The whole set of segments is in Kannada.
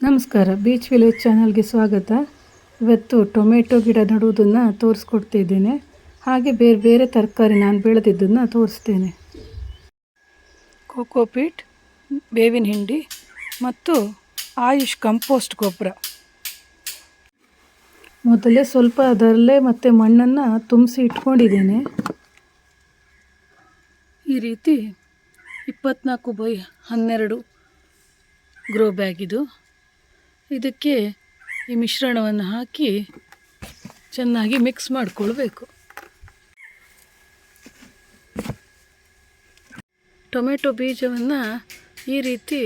ನಮಸ್ಕಾರ, ಬೀಚ್ ವಿಲೇಜ್ ಚಾನಲ್ಗೆ ಸ್ವಾಗತ. ಇವತ್ತು ಟೊಮೆಟೊ ಗಿಡ ನೆಡುವುದನ್ನು ತೋರಿಸ್ಕೊಡ್ತಿದ್ದೇನೆ. ಹಾಗೆ ಬೇರೆ ಬೇರೆ ತರಕಾರಿ ನಾನು ಬೆಳೆದಿದ್ದನ್ನು ತೋರಿಸ್ತೇನೆ. ಕೋಕೋಪೀಟ್, ಬೇವಿನ ಹಿಂಡಿ ಮತ್ತು ಆಯುಷ್ ಕಂಪೋಸ್ಟ್ ಗೊಬ್ಬರ. ಮೊದಲೇ ಸ್ವಲ್ಪ ಅದರಲ್ಲೇ ಮತ್ತು ಮಣ್ಣನ್ನು ತುಂಬಿಸಿ ಇಟ್ಕೊಂಡಿದ್ದೇನೆ. ಈ ರೀತಿ 24x12 ಗ್ರೋ ಬ್ಯಾಗ್ ಇದು. ಇದಕ್ಕೆ ಈ ಮಿಶ್ರಣವನ್ನು ಹಾಕಿ ಚೆನ್ನಾಗಿ ಮಿಕ್ಸ್ ಮಾಡಿಕೊಳ್ಬೇಕು. ಟೊಮೆಟೊ ಬೀಜವನ್ನು ಈ ರೀತಿ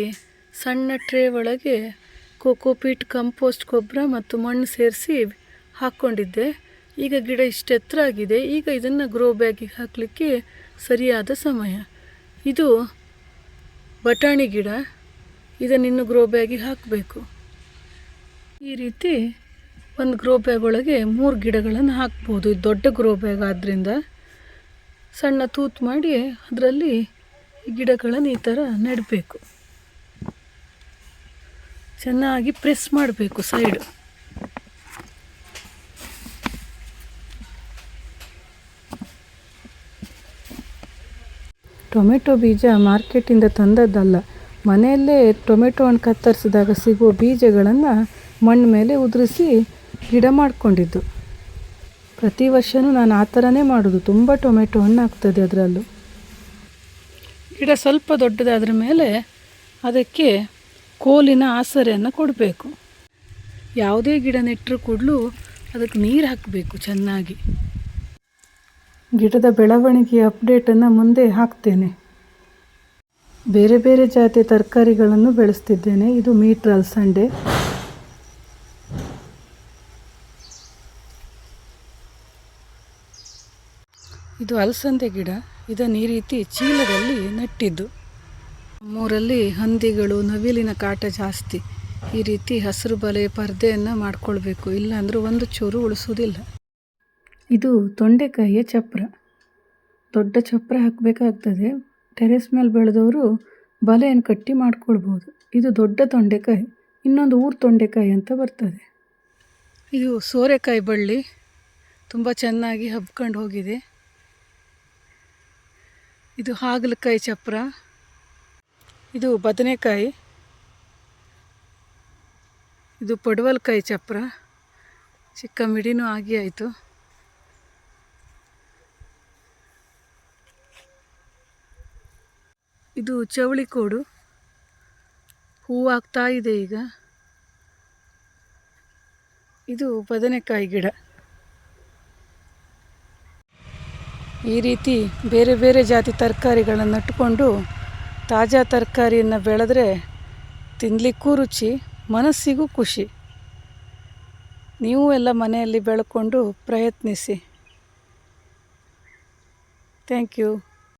ಸಣ್ಣ ಟ್ರೇ ಒಳಗೆ ಕೋಕೋಪೀಟ್, ಕಂಪೋಸ್ಟ್ ಗೊಬ್ಬರ ಮತ್ತು ಮಣ್ಣು ಸೇರಿಸಿ ಹಾಕ್ಕೊಂಡಿದ್ದೆ. ಈಗ ಗಿಡ ಇಷ್ಟು ಎತ್ತರ ಆಗಿದೆ. ಈಗ ಇದನ್ನು ಗ್ರೋ ಬ್ಯಾಗಿಗೆ ಹಾಕಲಿಕ್ಕೆ ಸರಿಯಾದ ಸಮಯ. ಇದು ಬಟಾಣಿ ಗಿಡ. ಇದನ್ನಿನ್ನು ಗ್ರೋ ಬ್ಯಾಗಿಗೆ ಹಾಕಬೇಕು. ಈ ರೀತಿ ಒಂದು ಗ್ರೋ ಬ್ಯಾಗ್ ಒಳಗೆ 3 ಗಿಡಗಳನ್ನು ಹಾಕ್ಬೋದು. ಇದು ದೊಡ್ಡ ಗ್ರೋ ಬ್ಯಾಗ್ ಆದ್ದರಿಂದ ಸಣ್ಣ ತೂತು ಮಾಡಿ ಅದರಲ್ಲಿ ಗಿಡಗಳನ್ನು ಈ ಥರ ನೆಡಬೇಕು. ಚೆನ್ನಾಗಿ ಪ್ರೆಸ್ ಮಾಡಬೇಕು ಸೈಡ್. ಟೊಮೆಟೊ ಬೀಜ ಮಾರ್ಕೆಟಿಂದ ತಂದದ್ದಲ್ಲ, ಮನೆಯಲ್ಲೇ ಟೊಮೆಟೊ ಹಣ್ಣು ಕತ್ತರಿಸಿದಾಗ ಸಿಗುವ ಬೀಜಗಳನ್ನು ಮಣ್ಣು ಮೇಲೆ ಉದುರಿಸಿ ಗಿಡ ಮಾಡಿಕೊಂಡಿದ್ದು. ಪ್ರತಿ ವರ್ಷವೂ ನಾನು ಆ ಥರನೇ ಮಾಡೋದು. ತುಂಬ ಟೊಮೆಟೊ ಹಣ್ಣು ಆಗ್ತದೆ ಅದರಲ್ಲೂ. ಗಿಡ ಸ್ವಲ್ಪ ದೊಡ್ಡದಾದ್ರ ಮೇಲೆ ಅದಕ್ಕೆ ಕೋಲಿನ ಆಸರೆಯನ್ನು ಕೊಡಬೇಕು. ಯಾವುದೇ ಗಿಡ ನೆಟ್ಟರೂ ಕೂಡಲೂ ಅದಕ್ಕೆ ನೀರು ಹಾಕಬೇಕು ಚೆನ್ನಾಗಿ. ಗಿಡದ ಬೆಳವಣಿಗೆಯ ಅಪ್ಡೇಟನ್ನು ಮುಂದೆ ಹಾಕ್ತೇನೆ. ಬೇರೆ ಬೇರೆ ಜಾತಿಯ ತರಕಾರಿಗಳನ್ನು ಬೆಳೆಸ್ತಿದ್ದೇನೆ. ಇದು ಮೀಟರ್ ಅಲಸಂಡೆ. ಇದು ಅಲಸಂದೆ ಗಿಡ. ಇದನ್ನು ಈ ರೀತಿ ಚೀಲದಲ್ಲಿ ನೆಟ್ಟಿದ್ದು. ನಮ್ಮೂರಲ್ಲಿ ಹಂದಿಗಳು, ನವಿಲಿನ ಕಾಟ ಜಾಸ್ತಿ. ಈ ರೀತಿ ಹಸಿರು ಬಲೆ ಪರ್ದೆಯನ್ನು ಮಾಡಿಕೊಳ್ಬೇಕು, ಇಲ್ಲಾಂದರೆ ಒಂದು ಚೂರು ಉಳಿಸೋದಿಲ್ಲ. ಇದು ತೊಂಡೆಕಾಯಿಯ ಚಪ್ರ. ದೊಡ್ಡ ಚಪ್ರ ಹಾಕಬೇಕಾಗ್ತದೆ. ಟೆರೆಸ್ ಮೇಲೆ ಬೆಳೆದವರು ಬಲೆಯನ್ನು ಕಟ್ಟಿ ಮಾಡ್ಕೊಳ್ಬೋದು. ಇದು ದೊಡ್ಡ ತೊಂಡೆಕಾಯಿ. ಇನ್ನೊಂದು ಊರು ತೊಂಡೆಕಾಯಿ ಅಂತ ಬರ್ತದೆ. ಇದು ಸೋರೆಕಾಯಿ ಬಳ್ಳಿ. ತುಂಬ ಚೆನ್ನಾಗಿ ಹಬ್ಕೊಂಡು ಹೋಗಿದೆ. ಇದು ಹಾಗಲಕಾಯಿ ಚಪ್ರ. ಇದು ಬದನೆಕಾಯಿ. ಇದು ಪಡವಲಕಾಯಿ ಚಪ್ರ. ಚಿಕ್ಕ ಮಿಡಿನೂ ಆಗಿ ಆಯಿತು. ಇದು ಚವಳಿಕೋಡು. ಹೂವಾಗ್ತಾ ಇದೆ ಈಗ. ಇದು ಬದನೆಕಾಯಿ ಗಿಡ. ಈ ರೀತಿ ಬೇರೆ ಬೇರೆ ಜಾತಿ ತರಕಾರಿಗಳನ್ನು ನಟ್ಟುಕೊಂಡು ತಾಜಾ ತರಕಾರಿಯನ್ನು ಬೆಳೆದ್ರೆ ತಿನ್ನಲಿಕ್ಕೂ ರುಚಿ, ಮನಸ್ಸಿಗೂ ಖುಷಿ. ನೀವು ಎಲ್ಲ ಮನೆಯಲ್ಲಿ ಬೆಳ್ಕೊಂಡು ಪ್ರಯತ್ನಿಸಿ. Thank you.